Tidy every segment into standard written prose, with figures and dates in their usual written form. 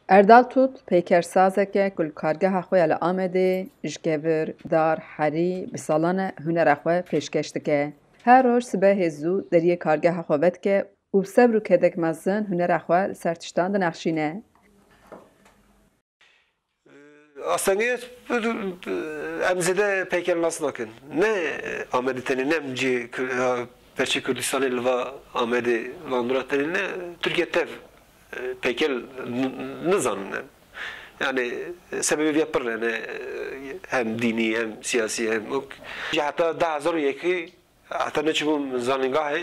Erdal Tut pêkersazeke ku li kargeha xwe ya li Amedê ji Kevir, Dar, Herî bi salan e hunera xwe pêşkeş dike. Her roj sibehê zû deriyê kargeha xwe vedike û bi sebr û kedek mezin hunera xwe li ser tiştan dinexşîne. Aslında em zêde peyker nas nakin. Ne Amedê tenê ne em cî Perçê Kurdistanê li va Amedê Londra tenê ne Tirkiye tev peyker nizanin em. Yani sebebi yapır yani hem dini hem siyasi hem ok. Hatta daha zor yeki hatta ne çubum zaningahı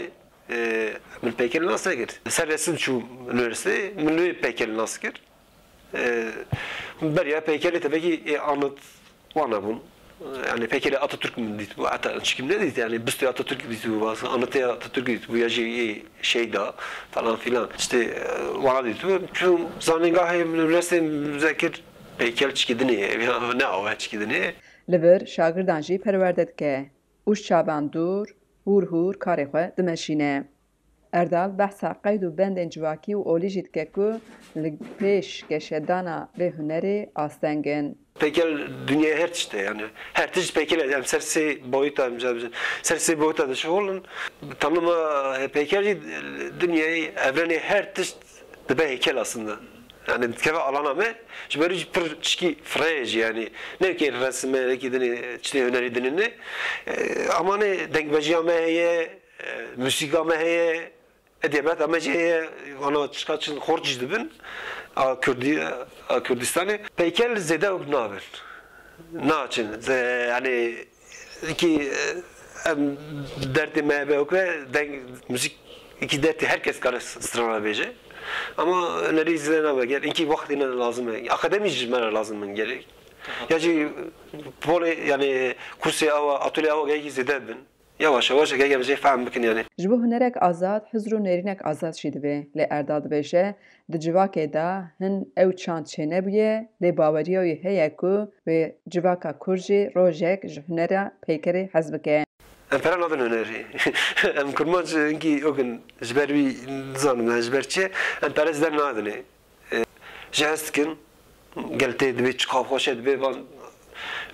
min peyker nas nekir. Serresin çu üniversite milli peyker nas kir. Beriya peykeli tabii ki anlat vana bun. Yani peykeli Atatürk mü dit bu Atatürk ne dit yani büstü Atatürk dit bu bazı anlatı Atatürk dit bu yaşı şey da falan filan işte vana dit bu çünkü zaningahı üniversite müzakir peykel çıkidini ne o çıkidini. Li vir şagirdan jî perwerde dike. Û çavan dûr hûr hûr karê xwe dimeşîne. Erdal behsa qeyd û bendên civakî û olî jî dike ku li pêş geşedana vê hunerê astengin. Peykel dünya her tişte yani her tiş peykel yani sersi boyuta sersi boyuta da şu olun tanıma peykel dünyayı evreni her tiş de heykel aslında. Yani keva alana mı? Şimdi böyle bir çiki frej yani ne ki resme ne ki dini çile hüneri dinini ama ne denkbejiya meheye müzika meheye edebiyat amacıya ona çıkaçın horç dibin Kürdistan'ı peykel zede obnaven. Naçın yani iki derdi mehbe okve denk müzik iki derdi herkes karşı sırana bece. Ama öneri izlene gel. İki vaktine lazım. Akademici lazım gerek. Yani poli yani kursi ava atölye ava gel zedebin. Yavaş yavaş geleceği fahm bikin yani. Ji bo hunerek azad, hizr û nêrînek azad jî dibe. Lê Erdal dibêje di civakê de hin ew çand çê nebûye, lê baweriya wî heye ku wê civaka Kurd jî rojek ji hunera peykerê hez bike. Em pera nadin öneri. Em kurmancı inki o gün jber wî nizanim jber çi em pera zder nadine. Ji hez dikin geltê dibe çiqav xweşe dibe van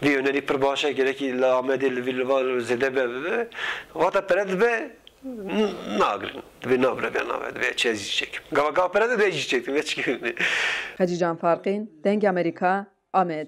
vî önerî pir baş e gerekî li Amedê li vî li va zêde be vata pere dibe nagirin dibe nabrebe nave dibe çez jî çekim. Gava pere de jî çektim ve çıkıyor. Xecî Can Farqîn, Dengê Amerîka, Amed.